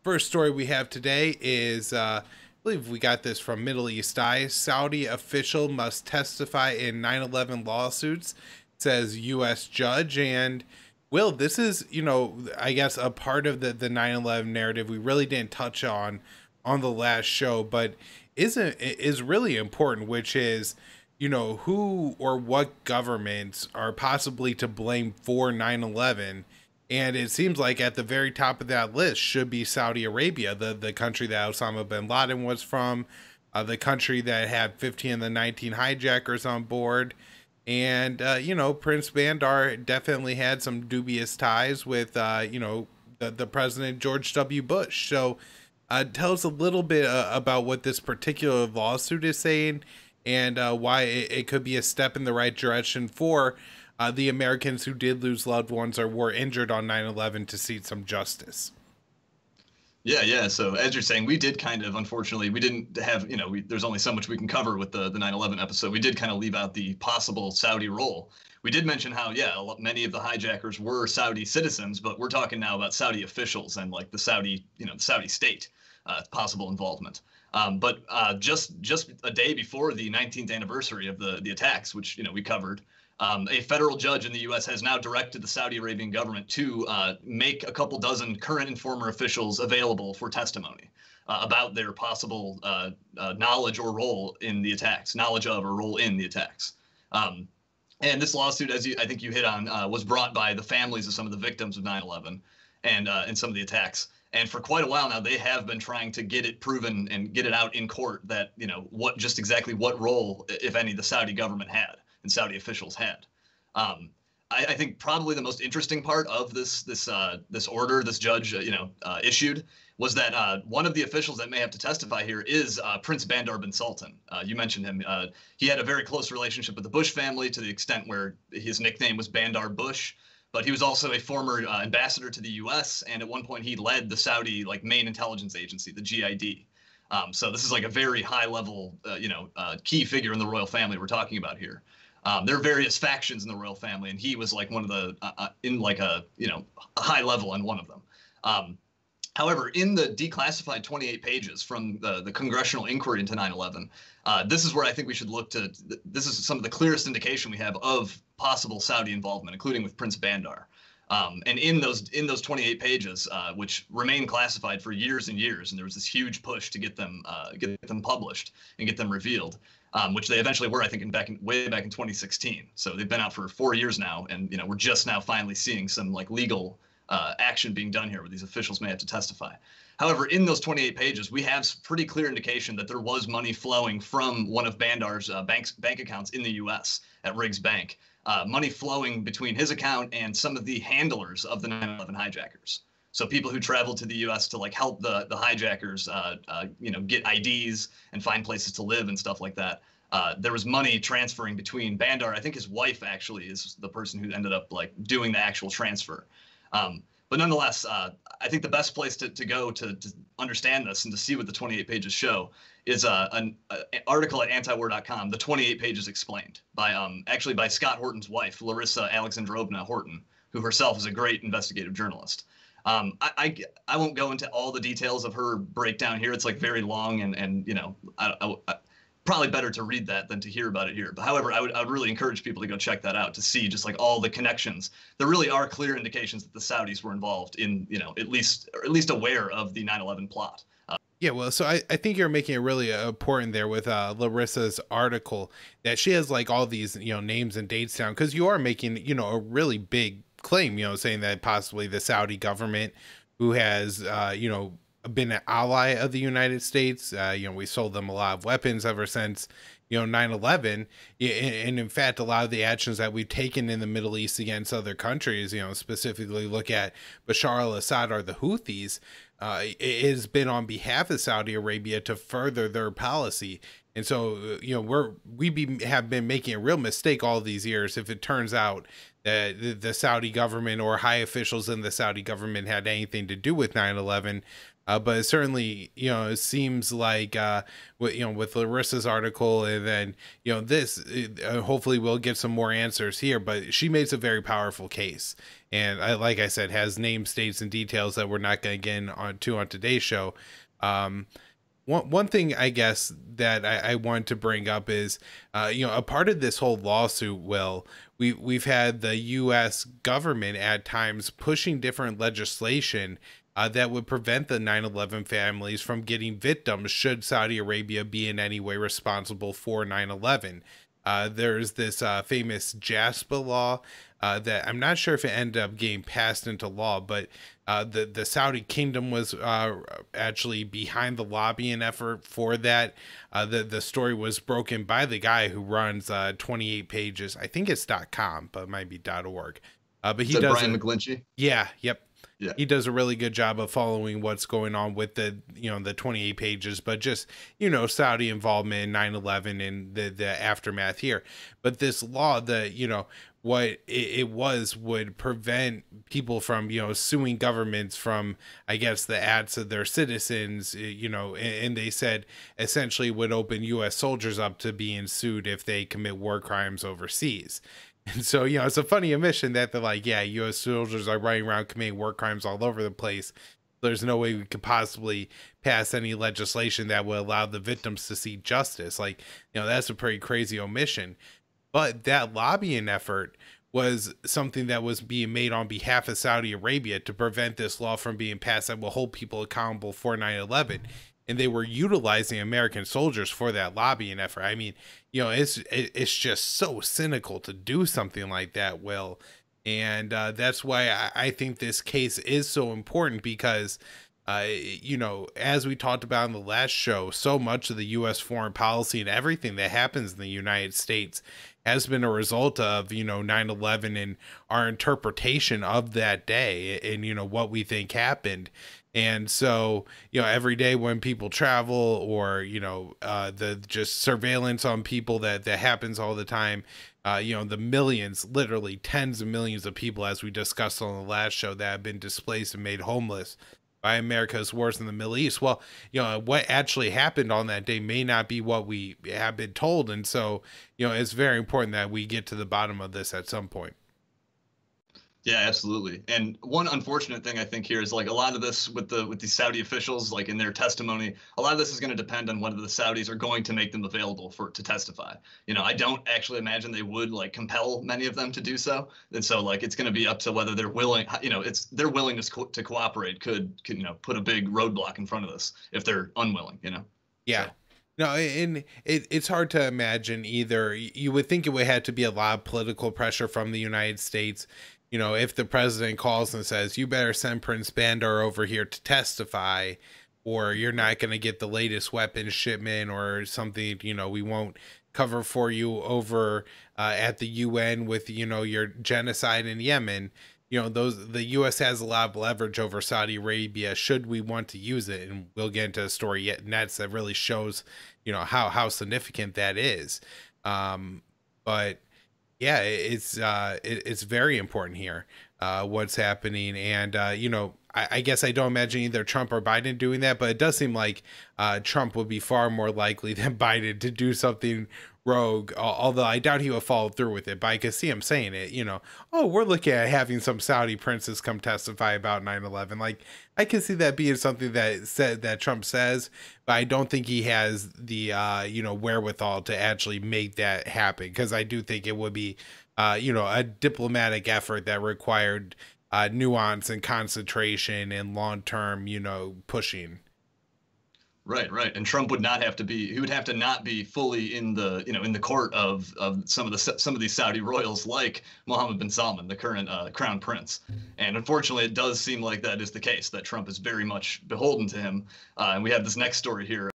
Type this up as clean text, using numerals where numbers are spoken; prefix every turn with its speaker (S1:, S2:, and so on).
S1: First story we have today is, I believe we got this from Middle East Eye. Saudi official must testify in 9/11 lawsuits, says U.S. judge. And Will, this is, I guess a part of the 9/11 narrative we really didn't touch on the last show, but is really important, which is, who or what governments are possibly to blame for 9/11. And it seems like at the very top of that list should be Saudi Arabia, the country that Osama bin Laden was from, the country that had 15 of the 19 hijackers on board. And, Prince Bandar definitely had some dubious ties with, the President George W. Bush. So tell us a little bit about what this particular lawsuit is saying and why it could be a step in the right direction for the Americans who did lose loved ones or were injured on 9/11 to see some justice.
S2: Yeah. So as you're saying, we did kind of, unfortunately, we didn't have, there's only so much we can cover with the 9/11 episode. We did kind of leave out the possible Saudi role. We did mention how, many of the hijackers were Saudi citizens, but we're talking now about Saudi officials and like the Saudi, the Saudi state, possible involvement. But just a day before the 19th anniversary of the attacks, which, we covered, a federal judge in the U.S. has now directed the Saudi Arabian government to make a couple dozen current and former officials available for testimony about their possible knowledge or role in the attacks, knowledge of or role in the attacks. And this lawsuit, as I think you hit on, was brought by the families of some of the victims of 9/11 and some of the attacks. And for quite a while now, they have been trying to get it proven and get it out in court that, just exactly what role, if any, the Saudi government had and Saudi officials had. I think probably the most interesting part of this order this judge issued was that one of the officials that may have to testify here is Prince Bandar bin Sultan. You mentioned him. He had a very close relationship with the Bush family to the extent where his nickname was Bandar Bush. But he was also a former ambassador to the U.S. and at one point he led the Saudi main intelligence agency, the GID. So this is like a very high level, key figure in the royal family we're talking about here. There are various factions in the royal family, and he was like one of the in like a high level on one of them. However, in the declassified 28 pages from the congressional inquiry into 9/11, this is where I think we should look to. This is some of the clearest indication we have of possible Saudi involvement, including with Prince Bandar. And in those 28 pages, which remain classified for years and years, and there was this huge push to get them published and get them revealed, which they eventually were, I think, way back in 2016. So they've been out for 4 years now, and we're just now finally seeing some legal action being done here, where these officials may have to testify. However, in those 28 pages, we have pretty clear indication that there was money flowing from one of Bandar's bank accounts in the U.S. at Riggs Bank. Money flowing between his account and some of the handlers of the 9/11 hijackers. So people who traveled to the U.S. to help the hijackers, get IDs and find places to live and stuff like that. There was money transferring between Bandar. I think his wife actually is the person who ended up doing the actual transfer. But nonetheless, I think the best place to go to understand this and to see what the 28 pages show is an article at antiwar.com, the 28 pages explained, by Scott Horton's wife, Larissa Alexandrovna Horton, who herself is a great investigative journalist. I won't go into all the details of her breakdown here. It's very long and probably better to read that than to hear about it here. But however, I would really encourage people to go check that out to see just all the connections. There really are clear indications that the Saudis were involved in, at least aware of the 9/11 plot.
S1: Yeah, well, so I think you're making it really important there with Larissa's article that she has all these, names and dates down, because you are making, a really big claim, saying that possibly the Saudi government, who has, been an ally of the United States. We sold them a lot of weapons ever since, 9/11. And in fact, a lot of the actions that we've taken in the Middle East against other countries, specifically look at Bashar al-Assad or the Houthis, it has been on behalf of Saudi Arabia to further their policy. And so, have been making a real mistake all these years if it turns out that the Saudi government or high officials in the Saudi government had anything to do with 9/11. But it certainly, it seems like, with Larissa's article, and then, this, hopefully we'll get some more answers here, but she makes a very powerful case. And like I said, has names, states, and details that we're not going to get on today's show. Um, one thing I guess that I want to bring up is, a part of this whole lawsuit, we've had the U.S. government at times pushing different legislation that would prevent the 9/11 families from getting victims should Saudi Arabia be in any way responsible for 9/11. There's this famous JASPA law that I'm not sure if it ended up getting passed into law, but the Saudi kingdom was actually behind the lobbying effort for that. The story was broken by the guy who runs 28 pages. I think it's .com, but it might be .org. But he
S2: Is that
S1: does
S2: Brian McGlinchey?
S1: Yeah, yep.
S2: Yeah.
S1: He does a really good job of following what's going on with the 28 pages, but just, Saudi involvement in 9/11 and the aftermath here. But this law, what it was, would prevent people from, suing governments from, I guess, the acts of their citizens, and they said essentially would open U.S. soldiers up to being sued if they commit war crimes overseas. And so, it's a funny admission that they're like, yeah, U.S. soldiers are running around committing war crimes all over the place. There's no way we could possibly pass any legislation that would allow the victims to see justice. Like, that's a pretty crazy omission. But that lobbying effort was something that was being made on behalf of Saudi Arabia to prevent this law from being passed that will hold people accountable for 9/11. And they were utilizing American soldiers for that lobbying effort. I mean, it's just so cynical to do something like that, Will. And that's why I think this case is so important, because, as we talked about in the last show, so much of the U.S. foreign policy and everything that happens in the United States has been a result of, 9/11 and our interpretation of that day and, what we think happened. And so, every day when people travel, or, the just surveillance on people that happens all the time, the millions, literally tens of millions of people, as we discussed on the last show, that have been displaced and made homeless by America's wars in the Middle East. Well, what actually happened on that day may not be what we have been told. And so, it's very important that we get to the bottom of this at some point.
S2: Yeah, absolutely. And one unfortunate thing I think here is, like, a lot of this with the Saudi officials, like in their testimony, a lot of this is going to depend on whether the Saudis are going to make them available to testify. I don't actually imagine they would, like, compel many of them to do so. And so, like, it's going to be up to whether they're willing, it's their willingness to cooperate could put a big roadblock in front of this if they're unwilling,
S1: Yeah.
S2: So.
S1: No, and it's hard to imagine either. You would think it would have to be a lot of political pressure from the United States. If the president calls and says, you better send Prince Bandar over here to testify, or you're not going to get the latest weapons shipment or something, we won't cover for you over at the UN with, your genocide in Yemen. The U.S. has a lot of leverage over Saudi Arabia should we want to use it. And we'll get into a story yet next that really shows, how significant that is. But yeah, it's very important here, what's happening. And, I guess I don't imagine either Trump or Biden doing that, but it does seem like Trump would be far more likely than Biden to do something rogue, although I doubt he will follow through with it. But I can see him saying it, oh, we're looking at having some Saudi princes come testify about 9/11. Like, I can see that being something that Trump says, but I don't think he has the wherewithal to actually make that happen, because I do think it would be a diplomatic effort that required nuance and concentration and long-term pushing.
S2: Right, right. And Trump would not have to be, he would have to not be fully in the, in the court of some of these Saudi royals, like Mohammed bin Salman, the current crown prince. And unfortunately, it does seem like that is the case, that Trump is very much beholden to him. And we have this next story here